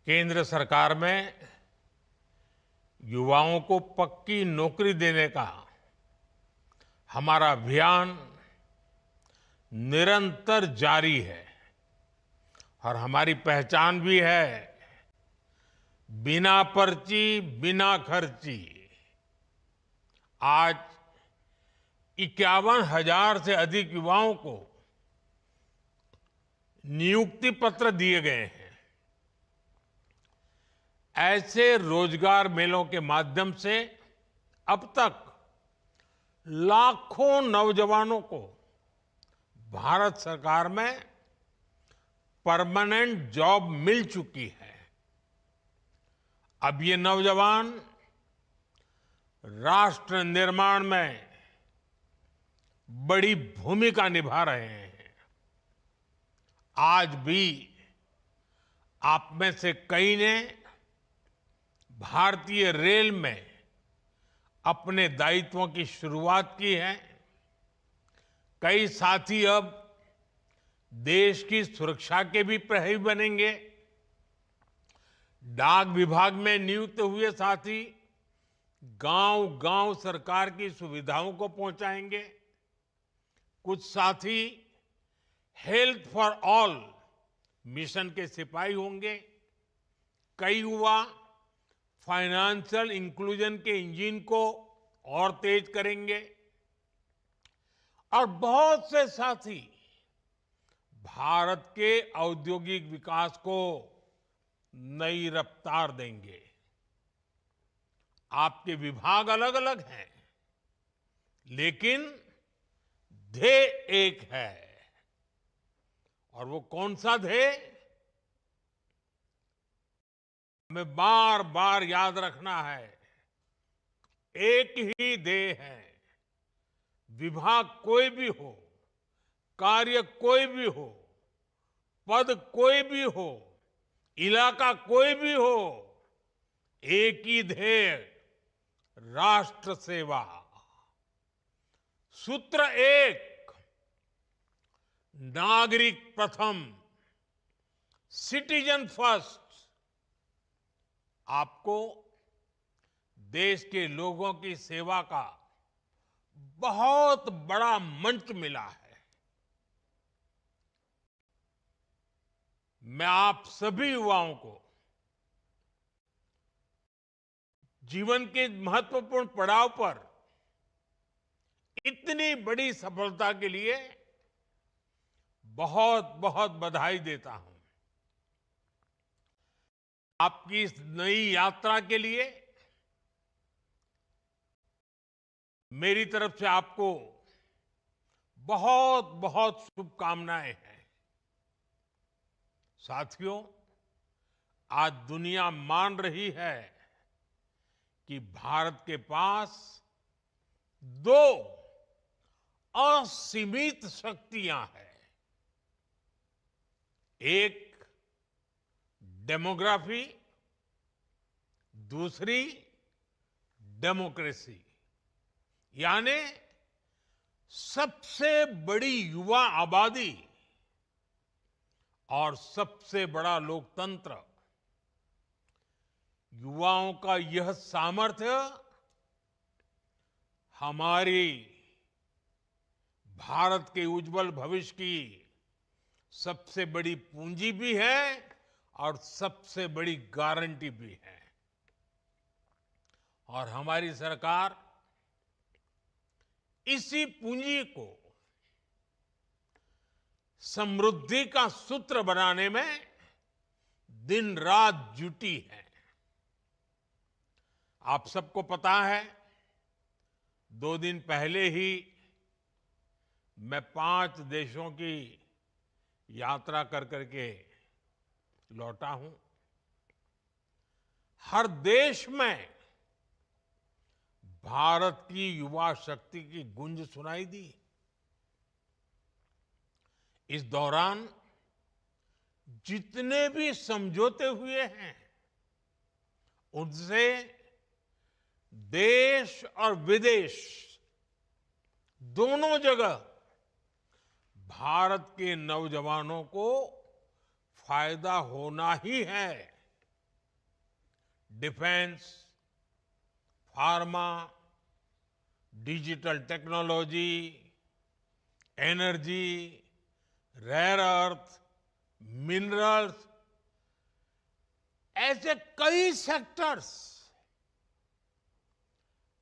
केंद्र सरकार में युवाओं को पक्की नौकरी देने का हमारा अभियान निरंतर जारी है और हमारी पहचान भी है बिना पर्ची बिना खर्ची। आज 51,000 से अधिक युवाओं को नियुक्ति पत्र दिए गए हैं। ऐसे रोजगार मेलों के माध्यम से अब तक लाखों नौजवानों को भारत सरकार में परमानेंट जॉब मिल चुकी है। अब ये नौजवान राष्ट्र निर्माण में बड़ी भूमिका निभा रहे हैं। आज भी आप में से कई ने भारतीय रेल में अपने दायित्वों की शुरुआत की है। कई साथी अब देश की सुरक्षा के भी प्रहरी बनेंगे। डाक विभाग में नियुक्त हुए साथी गांव-गांव सरकार की सुविधाओं को पहुंचाएंगे। कुछ साथी हेल्थ फॉर ऑल मिशन के सिपाही होंगे। कई युवा फाइनेंशियल इंक्लूजन के इंजन को और तेज करेंगे और बहुत से साथी भारत के औद्योगिक विकास को नई रफ्तार देंगे। आपके विभाग अलग अलग हैं, लेकिन ध्येय एक है। और वो कौन सा ध्येय? हमें बार बार याद रखना है, एक ही ध्येय है। विभाग कोई भी हो, कार्य कोई भी हो, पद कोई भी हो, इलाका कोई भी हो, एक ही ध्येय, राष्ट्र सेवा। सूत्र एक, नागरिक प्रथम, सिटीजन फर्स्ट। आपको देश के लोगों की सेवा का बहुत बड़ा मंच मिला है। मैं आप सभी युवाओं को जीवन के महत्वपूर्ण पड़ाव पर इतनी बड़ी सफलता के लिए बहुत बहुत बधाई देता हूं। आपकी इस नई यात्रा के लिए मेरी तरफ से आपको बहुत बहुत शुभकामनाएं हैं। साथियों, आज दुनिया मान रही है कि भारत के पास दो असीमित शक्तियां हैं। एक डेमोग्राफी, दूसरी डेमोक्रेसी, यानी सबसे बड़ी युवा आबादी और सबसे बड़ा लोकतंत्र। युवाओं का यह सामर्थ्य हमारी भारत के उज्जवल भविष्य की सबसे बड़ी पूंजी भी है और सबसे बड़ी गारंटी भी है। और हमारी सरकार इसी पूंजी को समृद्धि का सूत्र बनाने में दिन रात जुटी है। आप सबको पता है, 2 दिन पहले ही मैं 5 देशों की यात्रा कर करके लौटा हूं। हर देश में भारत की युवा शक्ति की गूंज सुनाई दी। इस दौरान जितने भी समझौते हुए हैं, उनसे देश और विदेश दोनों जगह भारत के नौजवानों को फायदा होना ही है। Defence, pharma, digital technology, energy, rare earth, minerals, ऐसे कई सेक्टर्स,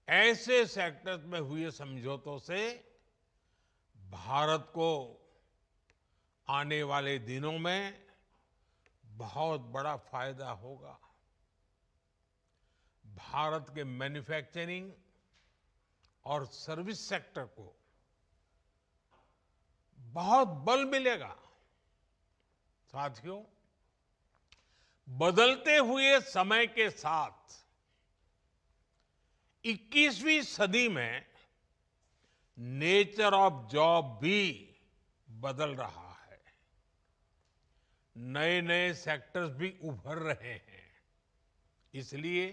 ऐसे सेक्टर्स में हुए समझौतों से भारत को आने वाले दिनों में बहुत बड़ा फायदा होगा। भारत के मैन्युफैक्चरिंग और सर्विस सेक्टर को बहुत बल मिलेगा। साथियों, बदलते हुए समय के साथ 21वीं सदी में नेचर ऑफ जॉब भी बदल रहा है। नए नए सेक्टर्स भी उभर रहे हैं। इसलिए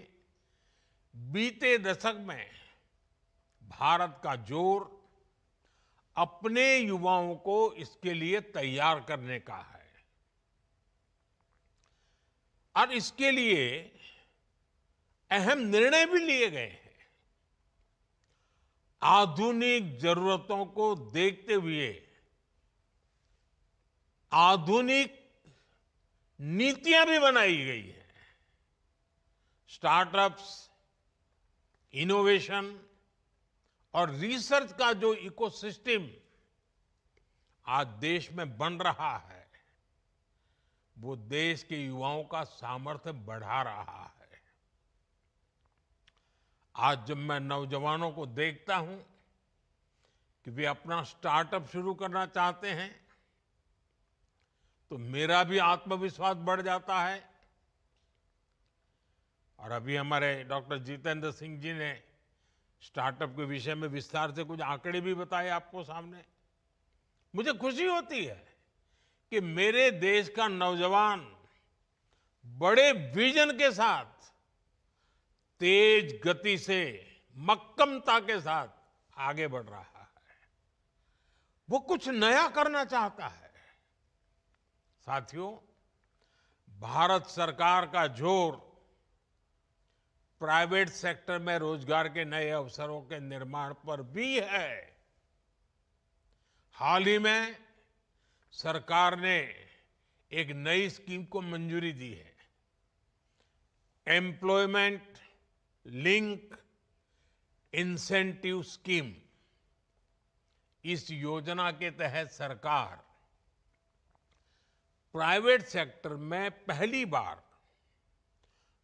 बीते दशक में भारत का जोर अपने युवाओं को इसके लिए तैयार करने का है और इसके लिए अहम निर्णय भी लिए गए हैं। आधुनिक जरूरतों को देखते हुए आधुनिक नीतियां भी बनाई गई हैं। स्टार्टअप्स, इनोवेशन और रिसर्च का जो इकोसिस्टम आज देश में बन रहा है, वो देश के युवाओं का सामर्थ्य बढ़ा रहा है। आज जब मैं नौजवानों को देखता हूं कि वे अपना स्टार्टअप शुरू करना चाहते हैं, तो मेरा भी आत्मविश्वास बढ़ जाता है। और अभी हमारे डॉक्टर जितेंद्र सिंह जी ने स्टार्टअप के विषय में विस्तार से कुछ आंकड़े भी बताए आपको सामने। मुझे खुशी होती है कि मेरे देश का नौजवान बड़े विजन के साथ, तेज गति से, मक्कमता के साथ आगे बढ़ रहा है। वो कुछ नया करना चाहता है। साथियों, भारत सरकार का जोर प्राइवेट सेक्टर में रोजगार के नए अवसरों के निर्माण पर भी है। हाल ही में सरकार ने एक नई स्कीम को मंजूरी दी है, एम्प्लॉयमेंट लिंक इंसेंटिव स्कीम। इस योजना के तहत सरकार प्राइवेट सेक्टर में पहली बार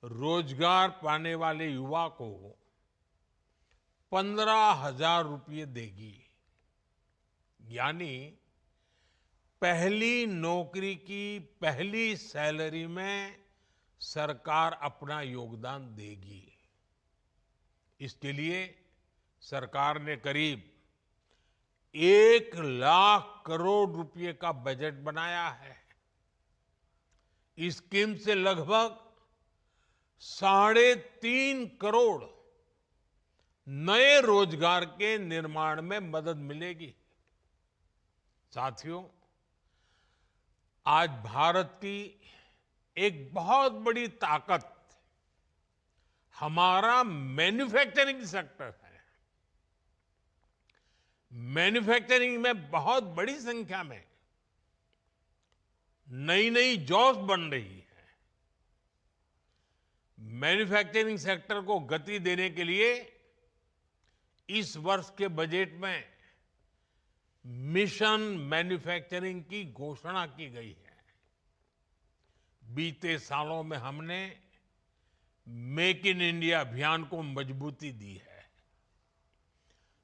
रोजगार पाने वाले युवा को 15,000 रुपये देगी। यानी पहली नौकरी की पहली सैलरी में सरकार अपना योगदान देगी। इसके लिए सरकार ने करीब 1 लाख करोड़ रुपए का बजट बनाया है। इस स्कीम से लगभग 3.5 करोड़ नए रोजगार के निर्माण में मदद मिलेगी। साथियों, आज भारत की एक बहुत बड़ी ताकत हमारा मैन्युफैक्चरिंग सेक्टर है। मैन्युफैक्चरिंग में बहुत बड़ी संख्या में नई नई जॉब्स बन रही है। मैन्युफैक्चरिंग सेक्टर को गति देने के लिए इस वर्ष के बजट में मिशन मैन्युफैक्चरिंग की घोषणा की गई है। बीते सालों में हमने मेक इन इंडिया अभियान को मजबूती दी है।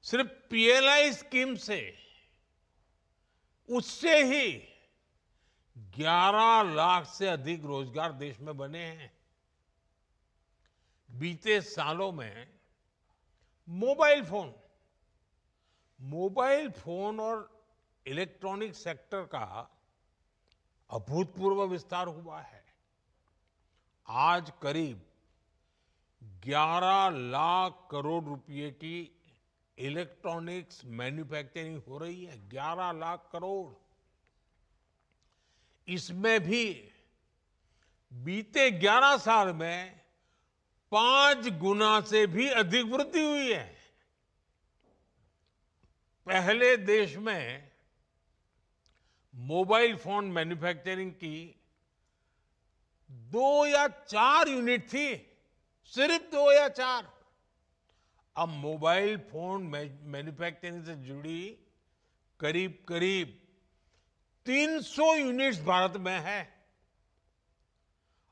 सिर्फ पीएलआई स्कीम से उससे ही 11 लाख से अधिक रोजगार देश में बने हैं। बीते सालों में मोबाइल फोन और इलेक्ट्रॉनिक सेक्टर का अभूतपूर्व विस्तार हुआ है। आज करीब 11 लाख करोड़ रुपए की इलेक्ट्रॉनिक्स मैन्युफैक्चरिंग हो रही है। 11 लाख करोड़। इसमें भी बीते 11 साल में 5 गुना से भी अधिक वृद्धि हुई है। पहले देश में मोबाइल फोन मैन्युफैक्चरिंग की 2 या 4 यूनिट थी, सिर्फ 2 या 4। अब मोबाइल फोन मैन्युफैक्चरिंग से जुड़ी करीब करीब 300 यूनिट्स भारत में है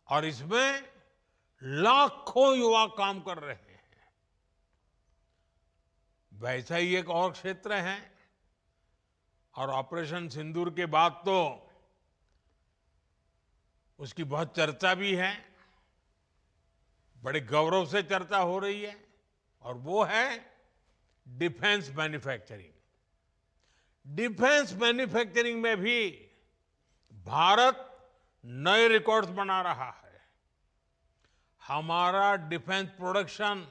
और इसमें लाखों युवा काम कर रहे हैं। वैसा ही एक और क्षेत्र है और ऑपरेशन सिंदूर के बाद तो उसकी बहुत चर्चा भी है, बड़े गौरव से चर्चा हो रही है, और वो है डिफेंस मैन्युफैक्चरिंग। डिफेंस मैन्युफैक्चरिंग में भी भारत नए रिकॉर्ड्स बना रहा है। हमारा डिफेंस प्रोडक्शन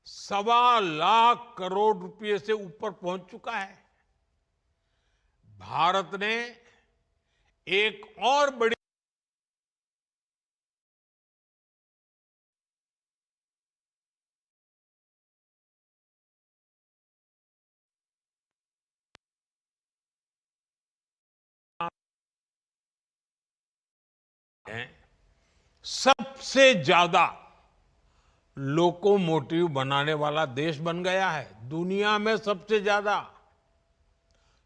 1.25 लाख करोड़ रुपए से ऊपर पहुंच चुका है। भारत ने एक और बड़ी सबसे ज्यादा लोकोमोटिव बनाने वाला देश बन गया है। दुनिया में सबसे ज्यादा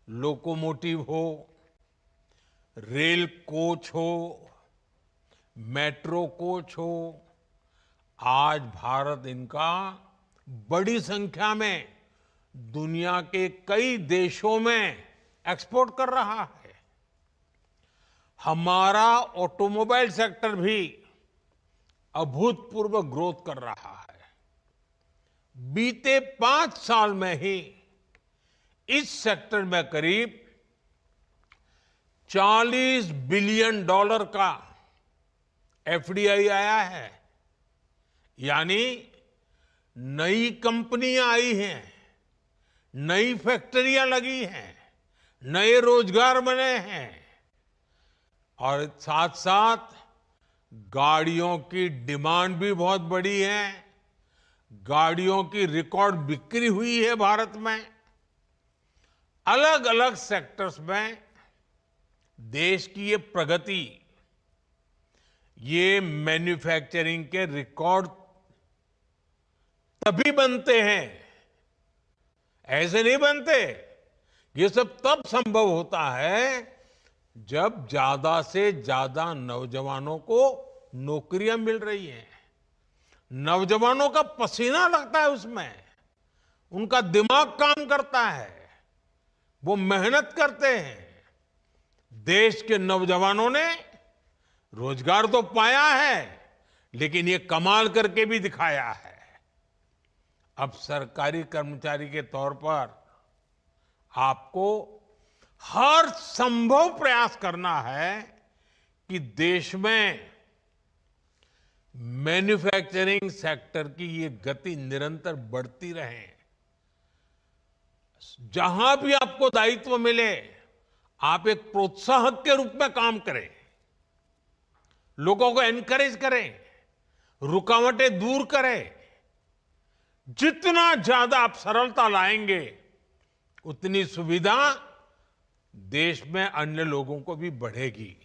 लोकोमोटिव हो, रेल कोच हो, मेट्रो कोच हो, आज भारत इनका बड़ी संख्या में दुनिया के कई देशों में एक्सपोर्ट कर रहा है। हमारा ऑटोमोबाइल सेक्टर भी अभूतपूर्व ग्रोथ कर रहा है। बीते 5 साल में ही इस सेक्टर में करीब $40 बिलियन का एफडीआई आया है, यानी नई कंपनियां आई हैं, नई फैक्ट्रियां लगी हैं, नए रोजगार बने हैं और साथ साथ गाड़ियों की डिमांड भी बहुत बढ़ी है। गाड़ियों की रिकॉर्ड बिक्री हुई है भारत में। अलग अलग सेक्टर्स में देश की ये प्रगति, ये मैन्युफैक्चरिंग के रिकॉर्ड तभी बनते हैं, ऐसे नहीं बनते। ये सब तब संभव होता है जब ज्यादा से ज्यादा नौजवानों को नौकरियां मिल रही हैं, नौजवानों का पसीना लगता है उसमें, उनका दिमाग काम करता है, वो मेहनत करते हैं। देश के नौजवानों ने रोजगार तो पाया है, लेकिन ये कमाल करके भी दिखाया है। अब सरकारी कर्मचारी के तौर पर आपको हर संभव प्रयास करना है कि देश में मैन्युफैक्चरिंग सेक्टर की ये गति निरंतर बढ़ती रहे। जहां भी आपको दायित्व मिले, आप एक प्रोत्साहक के रूप में काम करें, लोगों को एनकरेज करें, रुकावटें दूर करें। जितना ज्यादा आप सरलता लाएंगे, उतनी सुविधा देश में अन्य लोगों को भी बढ़ेगी।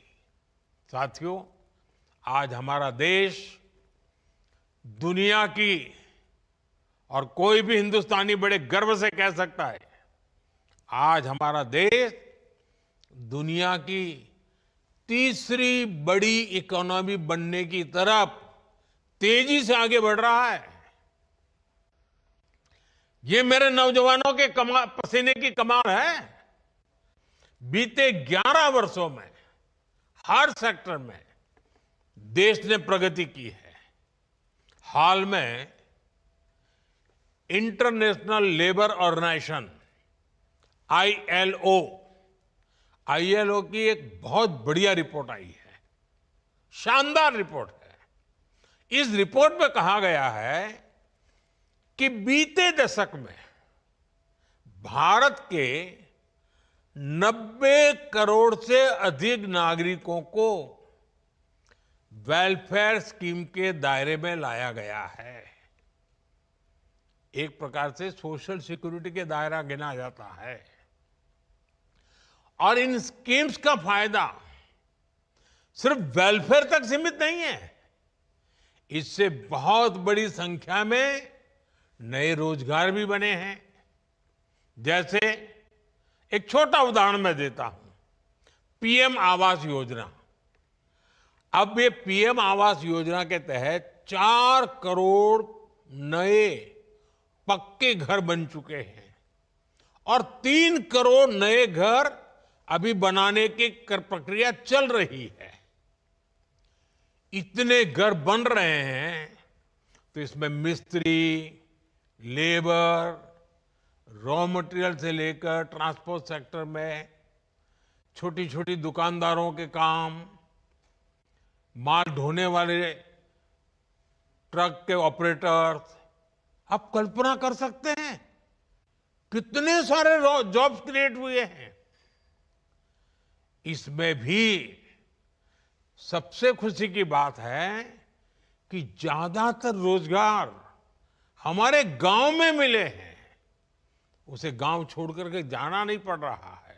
साथियों, आज हमारा देश दुनिया की, और कोई भी हिंदुस्तानी बड़े गर्व से कह सकता है, आज हमारा देश दुनिया की तीसरी बड़ी इकोनॉमी बनने की तरफ तेजी से आगे बढ़ रहा है। ये मेरे नौजवानों के पसीने की कमाल है। बीते 11 वर्षों में हर सेक्टर में देश ने प्रगति की है। हाल में इंटरनेशनल लेबर ऑर्गेनाइजेशन आईएलओ की एक बहुत बढ़िया रिपोर्ट आई है, शानदार रिपोर्ट है। इस रिपोर्ट में कहा गया है कि बीते दशक में भारत के 90 करोड़ से अधिक नागरिकों को वेलफेयर स्कीम के दायरे में लाया गया है। एक प्रकार से सोशल सिक्योरिटी के दायरा गिना जाता है। और इन स्कीम्स का फायदा सिर्फ वेलफेयर तक सीमित नहीं है। इससे बहुत बड़ी संख्या में नए रोजगार भी बने हैं। जैसे एक छोटा उदाहरण मैं देता हूं, पीएम आवास योजना। अब ये पीएम आवास योजना के तहत 4 करोड़ नए पक्के घर बन चुके हैं और 3 करोड़ नए घर अभी बनाने की प्रक्रिया चल रही है। इतने घर बन रहे हैं तो इसमें मिस्त्री, लेबर, रॉ मटेरियल से लेकर ट्रांसपोर्ट सेक्टर में छोटी छोटी दुकानदारों के काम, माल ढोने वाले ट्रक के ऑपरेटर्स, आप कल्पना कर सकते हैं कितने सारे जॉब्स क्रिएट हुए हैं। इसमें भी सबसे खुशी की बात है कि ज्यादातर रोजगार हमारे गांव में मिले हैं। उसे गांव छोड़ करके जाना नहीं पड़ रहा है।